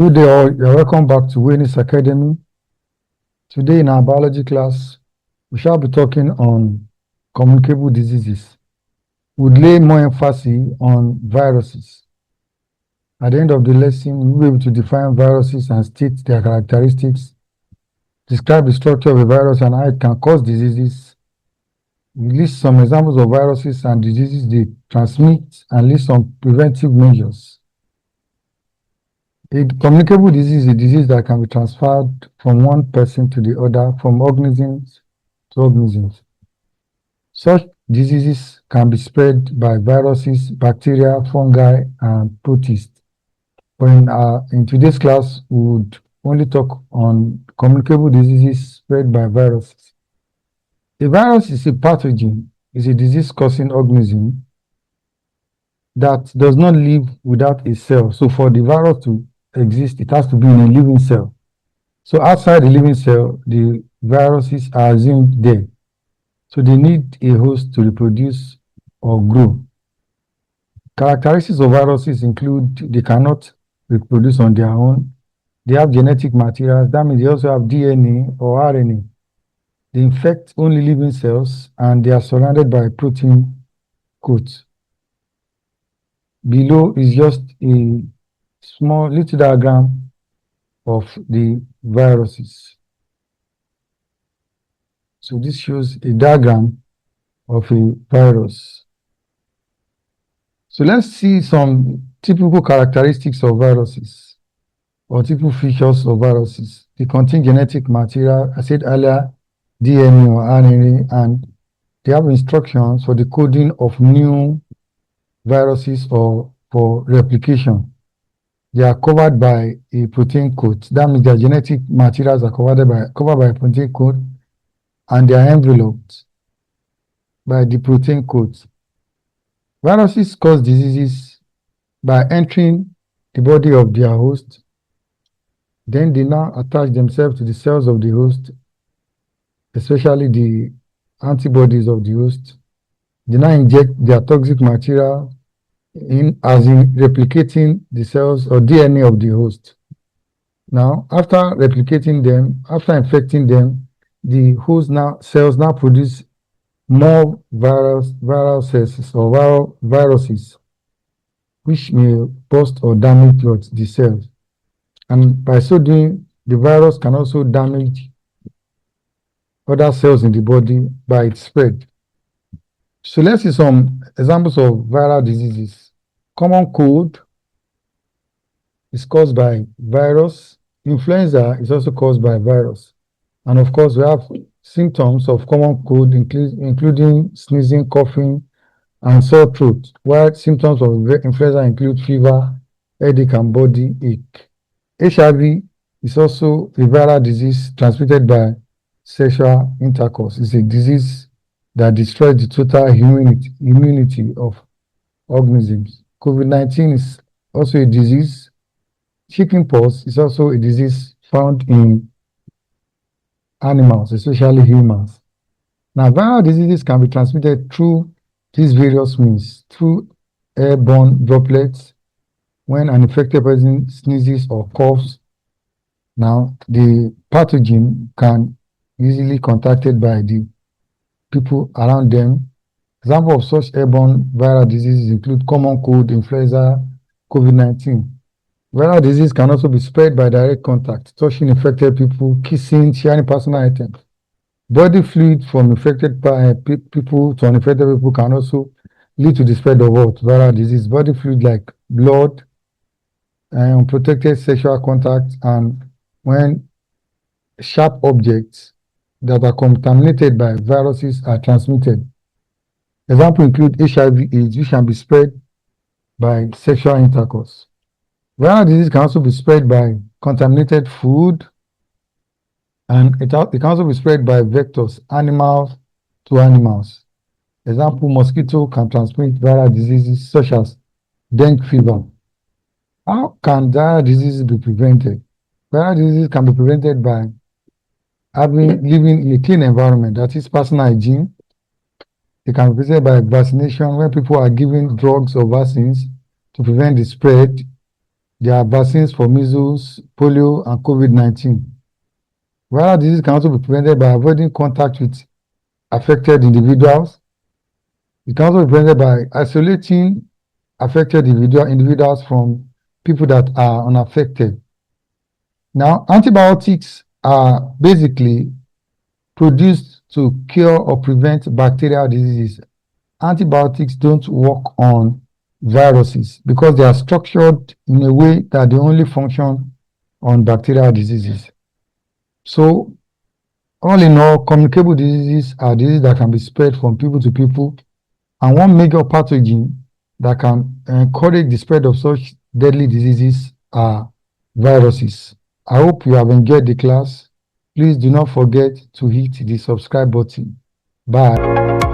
Good day all, you're welcome back to Wanies Academy. Today in our biology class, we shall be talking on communicable diseases. We'll lay more emphasis on viruses. At the end of the lesson, we'll be able to define viruses and state their characteristics, describe the structure of a virus and how it can cause diseases. We list some examples of viruses and diseases they transmit and list some preventive measures. A communicable disease is a disease that can be transferred from one person to the other, from organisms to organisms. Such diseases can be spread by viruses, bacteria, fungi, and protists. But in today's class, we would only talk on communicable diseases spread by viruses. A virus is a pathogen, is a disease-causing organism that does not live without a cell. So for the virus to exist, it has to be in a living cell. So outside the living cell, the viruses are assumed there. So they need a host to reproduce or grow. Characteristics of viruses include they cannot reproduce on their own. They have genetic materials. That means they also have DNA or RNA. They infect only living cells and they are surrounded by protein coats. Below is just a small little diagram of the viruses. So this shows a diagram of a virus. So let's see some typical characteristics of viruses or typical features of viruses. They contain genetic material, I said earlier, DNA or RNA, and they have instructions for the coding of new viruses or for replication. They are covered by a protein coat. That means their genetic materials are covered by a protein coat, and they are enveloped by the protein coat. Viruses cause diseases by entering the body of their host. Then they now attach themselves to the cells of the host, especially the antibodies of the host. They now inject their toxic material as in replicating the cells or DNA of the host. Now, after replicating them, after infecting them, the host cells now produce more viral cells or viruses, which may burst or damage the cells. And by so doing, the virus can also damage other cells in the body by its spread. So let's see some examples of viral diseases. Common cold is caused by virus. Influenza is also caused by virus. And of course, we have symptoms of common cold, including sneezing, coughing, and sore throat, while symptoms of influenza include fever, headache, and body ache. HIV is also a viral disease transmitted by sexual intercourse. It's a disease that destroys the total immunity of organisms. COVID-19 is also a disease. Chickenpox is also a disease found in animals, especially humans. Now, viral diseases can be transmitted through these various means, through airborne droplets, when an infected person sneezes or coughs. Now, the pathogen can easily contacted by the people around them. Examples of such airborne viral diseases include common cold, influenza, COVID-19. Viral disease can also be spread by direct contact, touching infected people, kissing, sharing personal items. Body fluid from infected people to uninfected people can also lead to the spread of what? Viral disease. Body fluid like blood, and unprotected sexual contact, and when sharp objects that are contaminated by viruses are transmitted. Examples include HIV/AIDS, which can be spread by sexual intercourse. Viral disease can also be spread by contaminated food, and it can also be spread by vectors, animals to animals. Example, mosquito can transmit viral diseases such as dengue fever. How can viral diseases be prevented? Viral diseases can be prevented by living in a clean environment, that is personal hygiene. It can be prevented by vaccination when people are given drugs or vaccines to prevent the spread. there are vaccines for measles, polio, and COVID-19. Viral disease can also be prevented by avoiding contact with affected individuals. It can also be prevented by isolating affected individuals from people that are unaffected. Now, antibiotics are basically produced to cure or prevent bacterial diseases. Antibiotics don't work on viruses because they are structured in a way that they only function on bacterial diseases. So, all in all, communicable diseases are diseases that can be spread from people to people, and one major pathogen that can encourage the spread of such deadly diseases are viruses. I hope you have enjoyed the class. Please do not forget to hit the subscribe button. Bye.